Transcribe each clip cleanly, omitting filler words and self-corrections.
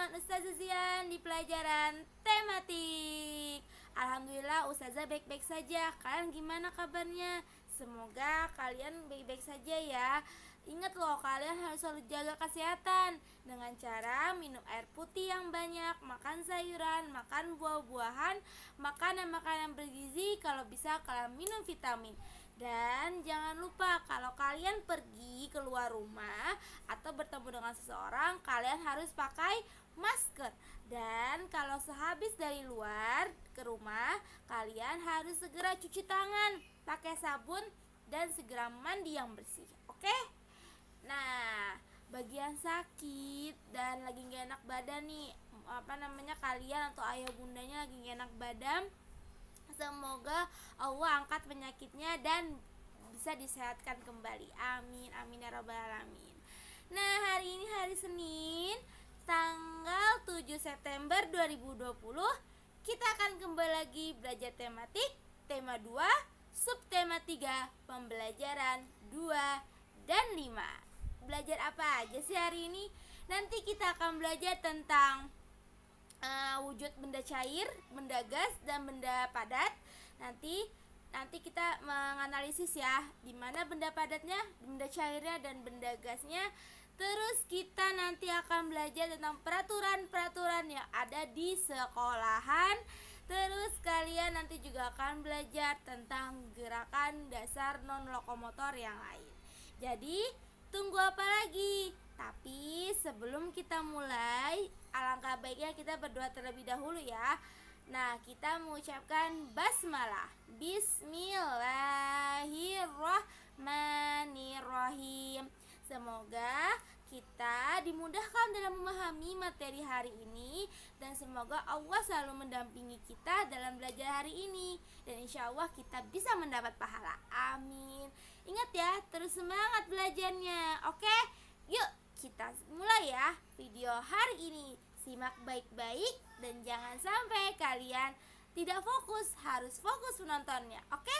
dengan Ustazah Zian di pelajaran tematik. Alhamdulillah Ustazah baik-baik saja. Kalian gimana kabarnya? Semoga kalian baik-baik saja ya. Ingat loh, kalian harus selalu jaga kesehatan dengan cara minum air putih yang banyak, makan sayuran, makan buah-buahan, makanan-makanan bergizi, kalau bisa kalian minum vitamin. Dan jangan lupa kalau kalian pergi keluar rumah atau bertemu dengan seseorang, kalian harus pakai masker. Dan kalau sehabis dari luar ke rumah, kalian harus segera cuci tangan pakai sabun dan segera mandi yang bersih. Oke? Nah, bagi yang sakit dan lagi gak enak badan nih, kalian atau ayah bundanya lagi gak enak badan, semoga Allah angkat penyakitnya dan bisa disehatkan kembali. Amin, amin ya rabbal alamin. Nah, hari ini hari Senin, tanggal 7 September 2020. Kita akan kembali lagi belajar tematik, tema 2, subtema 3, pembelajaran 2 dan 5. Belajar apa aja sih hari ini? Nanti kita akan belajar tentang wujud benda cair, benda gas, dan benda padat. Nanti kita menganalisis ya, di mana benda padatnya, benda cairnya, dan benda gasnya. Terus kita nanti akan belajar tentang peraturan-peraturan yang ada di sekolahan. Terus kalian nanti juga akan belajar tentang gerakan dasar non-lokomotor yang lain. Jadi tunggu apa lagi? Tapi sebelum kita mulai, alangkah baiknya kita berdoa terlebih dahulu ya. Nah, kita mengucapkan basmalah. Bismillahirrahmanirrahim. Semoga kita dimudahkan dalam memahami materi hari ini, dan semoga Allah selalu mendampingi kita dalam belajar hari ini, dan insya Allah kita bisa mendapat pahala. Amin. Ingat ya, terus semangat belajarnya. Oke, yuk kita mulai ya video hari ini. Simak baik-baik dan jangan sampai kalian tidak fokus, harus fokus menontonnya. Oke,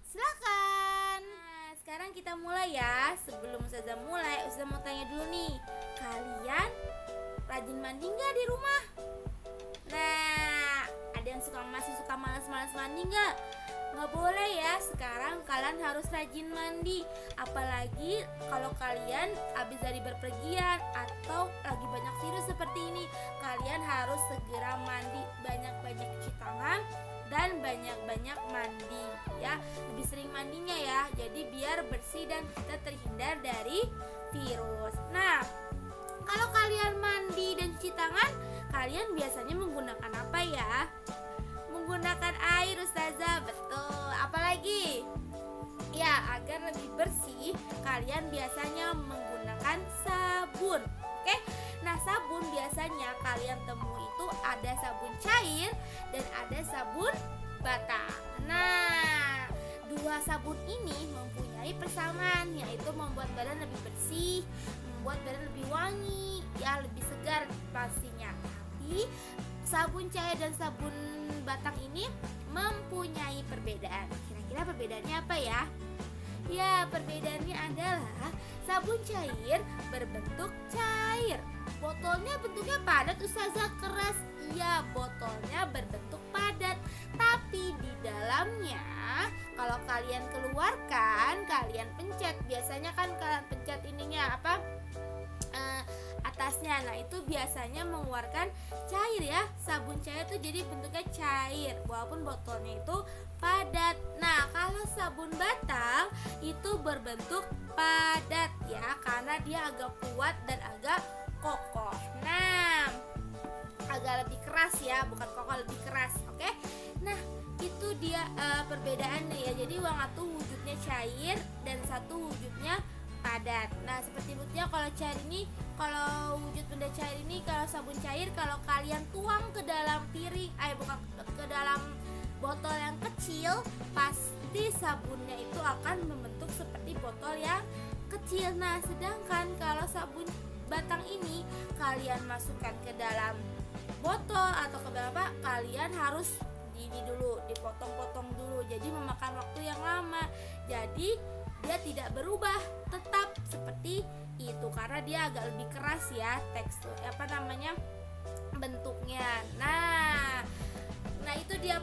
silakan. Nah, sekarang kita mulai ya. Sebelum Ustazah mulai, Ustazah mau tanya dulu nih, kalian rajin mandi nggak di rumah? Nah, ada yang masih suka malas-malas mandi nggak? Nggak boleh ya, sekarang kalian harus rajin mandi. Apalagi kalau kalian habis dari berpergian atau lagi banyak virus seperti ini, kalian harus segera mandi, banyak-banyak cuci tangan dan banyak-banyak mandi ya. Lebih sering mandinya ya, jadi biar bersih dan kita terhindar dari virus. Nah, kalau kalian mandi dan cuci tangan, kalian biasanya menggunakan apa ya? Menggunakan air, Ustazah. Betul. Apalagi? Ya, agar lebih bersih, kalian biasanya menggunakan sabun. Oke? Nah, sabun biasanya kalian temui itu ada sabun cair dan ada sabun batang. Nah, dua sabun ini mempunyai persamaan, yaitu membuat badan lebih bersih, membuat badan lebih wangi, ya lebih segar pastinya. Tapi sabun cair dan sabun batang ini mempunyai perbedaan. Kira-kira perbedaannya apa ya? Ya, perbedaannya adalah sabun cair berbentuk cair. Botolnya bentuknya padat, Ustazah. Keras. Iya, botolnya berbentuk padat. Tapi di dalamnya, kalau kalian keluarkan, kalian pencet. Biasanya kan kalian pencet ininya apa? Atasnya. Nah, itu biasanya mengeluarkan cair ya. Sabun cair itu jadi bentuknya cair walaupun botolnya itu padat. Nah, kalau sabun batang itu berbentuk padat ya, karena dia agak kuat dan agak kokoh. Nah, agak lebih keras ya, bukan kokoh, lebih keras. Oke. Nah, itu dia perbedaannya ya. Jadi yang satu wujudnya cair dan satu wujudnya padat. Nah, seperti buktinya kalau cair ini, kalau wujud benda cair ini, kalau sabun cair, kalau kalian tuang ke dalam piring, bukan ke dalam botol yang kecil, pasti sabunnya itu akan membentuk seperti botol yang kecil. Nah, sedangkan kalau sabun batang ini kalian masukkan ke dalam botol atau ke dalam apa, kalian harus ini dulu, dipotong-potong dulu. Jadi memakan waktu yang lama. Jadi dia tidak berubah, tetap seperti itu karena dia agak lebih keras ya, tekstur bentuknya. Nah itu dia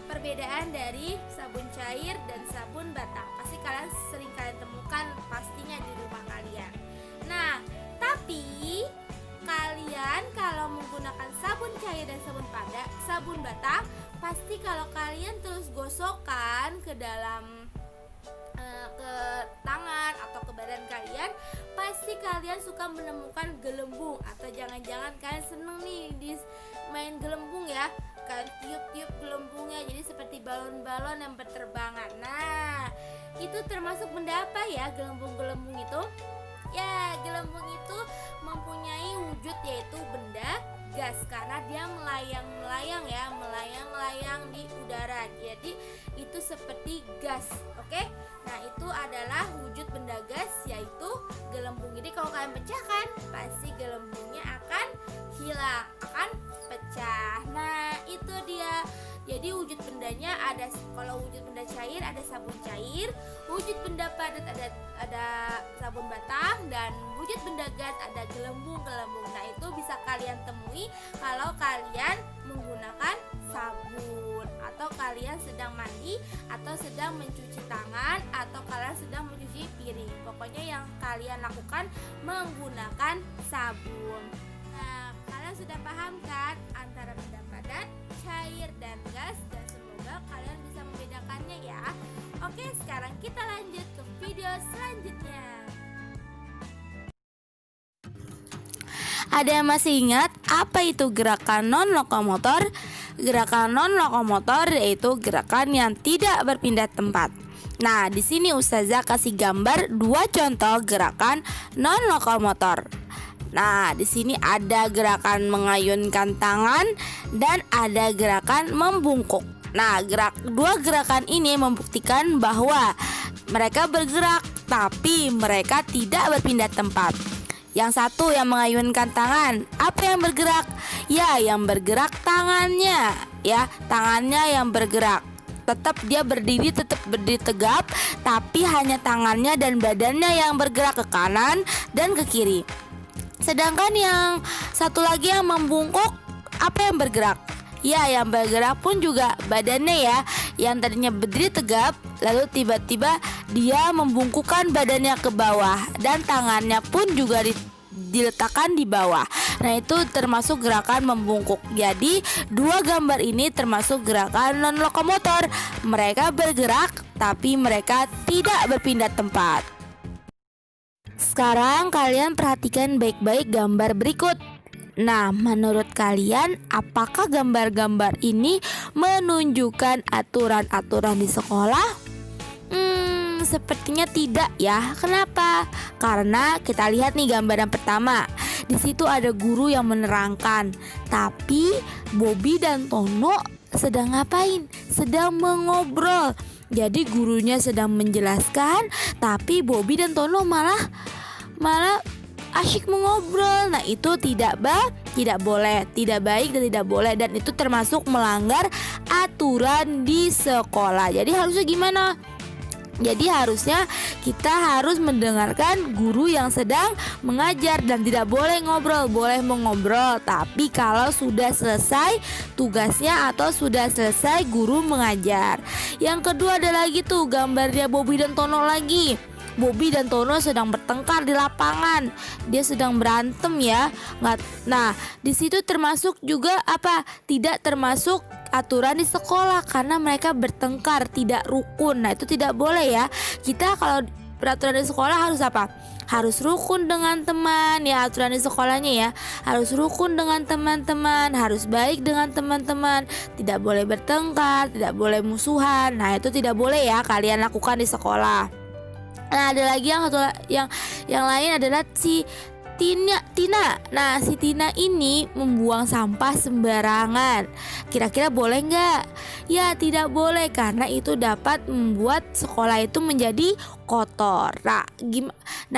perbedaan dari sabun cair dan sabun batang. Pasti kalian sering temukan pastinya di rumah kalian. Nah, tapi kalian kalau menggunakan sabun cair dan sabun batang, pasti kalau kalian terus gosokkan ke dalam ke tangan atau ke badan kalian, pasti kalian suka menemukan gelembung. Atau jangan-jangan kalian seneng nih di main gelembung ya, kan tiup-tiup gelembungnya jadi seperti balon-balon yang berterbangan. Nah, itu termasuk benda apa ya gelembung-gelembung itu? Ya, gelembung itu mempunyai wujud yaitu benda gas karena dia melayang-layang ya, melayang-layang di udara. Jadi itu seperti gas, oke? Nah, itu adalah wujud benda gas yaitu gelembung. Jadi kalau kalian pecahkan, pasti gelembungnya akan hilang, akan pecah. Nah, itu dia. Jadi wujud bendanya ada, kalau wujud benda cair ada sabun cair, wujud benda padat ada sabun batang, dan wujud benda gas ada gelembung-gelembung. Nah, itu bisa kalian temui kalau kalian menggunakan sabun, atau kalian sedang mandi, atau sedang mencuci tangan, atau kalian sedang mencuci piring. Pokoknya yang kalian lakukan menggunakan sabun. Nah, kalian sudah paham kan antara benda padat, cair, dan gas, dan semoga kalian bisa membedakannya ya. Oke, sekarang kita lanjut ke video selanjutnya. Ada yang masih ingat apa itu gerakan non-lokomotor? Gerakan non-lokomotor yaitu gerakan yang tidak berpindah tempat. Nah, di sini Ustazah kasih gambar dua contoh gerakan non-lokomotor. Nah, di sini ada gerakan mengayunkan tangan dan ada gerakan membungkuk. Nah, dua gerakan ini membuktikan bahwa mereka bergerak tapi mereka tidak berpindah tempat. Yang satu yang mengayunkan tangan, apa yang bergerak? Ya, yang bergerak tangannya, ya, tangannya yang bergerak. Tetap dia berdiri tegap, tapi hanya tangannya dan badannya yang bergerak ke kanan dan ke kiri. Sedangkan yang satu lagi yang membungkuk, apa yang bergerak? Ya, yang bergerak pun juga badannya ya, yang tadinya berdiri tegap, lalu tiba-tiba dia membungkukkan badannya ke bawah dan tangannya pun juga diletakkan di bawah. Nah, itu termasuk gerakan membungkuk. Jadi, dua gambar ini termasuk gerakan non-lokomotor. Mereka bergerak, tapi mereka tidak berpindah tempat. Sekarang kalian perhatikan baik-baik gambar berikut. Nah, menurut kalian apakah gambar-gambar ini menunjukkan aturan-aturan di sekolah? Sepertinya tidak ya. Kenapa? Karena kita lihat nih gambar yang pertama. Di situ ada guru yang menerangkan, tapi Bobby dan Tono sedang ngapain? Sedang mengobrol. Jadi gurunya sedang menjelaskan, tapi Bobby dan Tono malah asyik mengobrol. Nah, itu tidak boleh, tidak baik dan tidak boleh, dan itu termasuk melanggar aturan di sekolah. Jadi harusnya gimana? Jadi harusnya kita harus mendengarkan guru yang sedang mengajar dan tidak boleh ngobrol. Boleh mengobrol, tapi kalau sudah selesai tugasnya atau sudah selesai guru mengajar. Yang kedua ada lagi tuh gambarnya Bobby dan Tono lagi. Bobby dan Tono sedang bertengkar di lapangan. Dia sedang berantem ya. Nah, di situ termasuk juga apa? Tidak termasuk aturan di sekolah karena mereka bertengkar, tidak rukun. Nah, itu tidak boleh ya. Kita kalau peraturan di sekolah harus apa? Harus rukun dengan teman ya, aturan di sekolahnya ya. Harus rukun dengan teman-teman, harus baik dengan teman-teman. Tidak boleh bertengkar, tidak boleh musuhan. Nah, itu tidak boleh ya kalian lakukan di sekolah. Nah, ada lagi yang lain adalah si Tina. Nah, si Tina ini membuang sampah sembarangan. Kira-kira boleh nggak? Ya, tidak boleh karena itu dapat membuat sekolah itu menjadi kotor. Nah,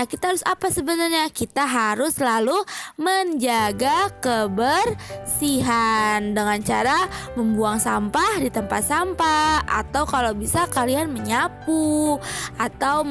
kita harus apa sebenarnya? Kita harus selalu menjaga kebersihan dengan cara membuang sampah di tempat sampah, atau kalau bisa kalian menyapu, atau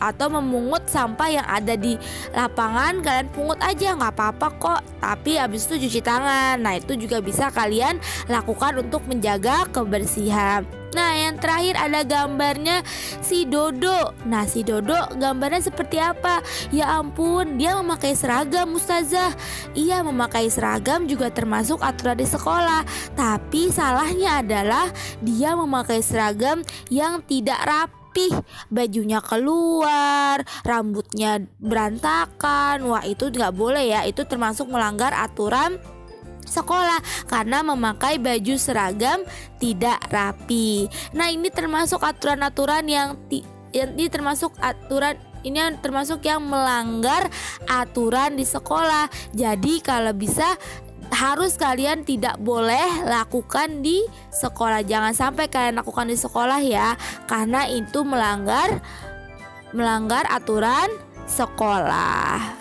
atau memungut sampah yang ada di lapangan. Kalian pungut aja, nggak apa-apa kok. Tapi habis itu cuci tangan. Nah, itu juga bisa kalian lakukan untuk menjaga kebersihan. Nah, yang terakhir ada gambarnya si Dodo. Nah, si Dodo gambarnya seperti apa? Ya ampun, dia memakai seragam, Ustazah. Iya, memakai seragam juga termasuk aturan di sekolah. Tapi salahnya adalah dia memakai seragam yang tidak rapih, bajunya keluar, rambutnya berantakan. Wah, itu nggak boleh ya. Itu termasuk melanggar aturan sekolah karena memakai baju seragam tidak rapi. Nah, ini termasuk aturan-aturan ini termasuk aturan ini yang termasuk yang melanggar aturan di sekolah. Jadi kalau bisa harus kalian tidak boleh lakukan di sekolah. Jangan sampai kalian lakukan di sekolah ya, karena itu melanggar aturan sekolah.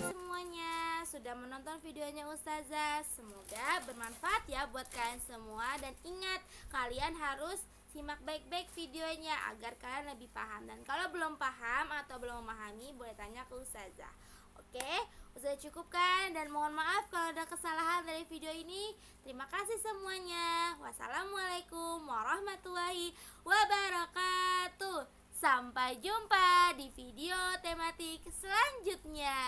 Semuanya sudah menonton videonya Ustazah. Semoga bermanfaat ya buat kalian semua. Dan ingat, kalian harus simak baik-baik videonya agar kalian lebih paham. Dan kalau belum paham atau belum memahami, boleh tanya ke Ustazah. Oke, Ustazah cukupkan dan mohon maaf kalau ada kesalahan dari video ini. Terima kasih semuanya. Wassalamualaikum warahmatullahi wabarakatuh. Sampai jumpa di video tematik selanjutnya.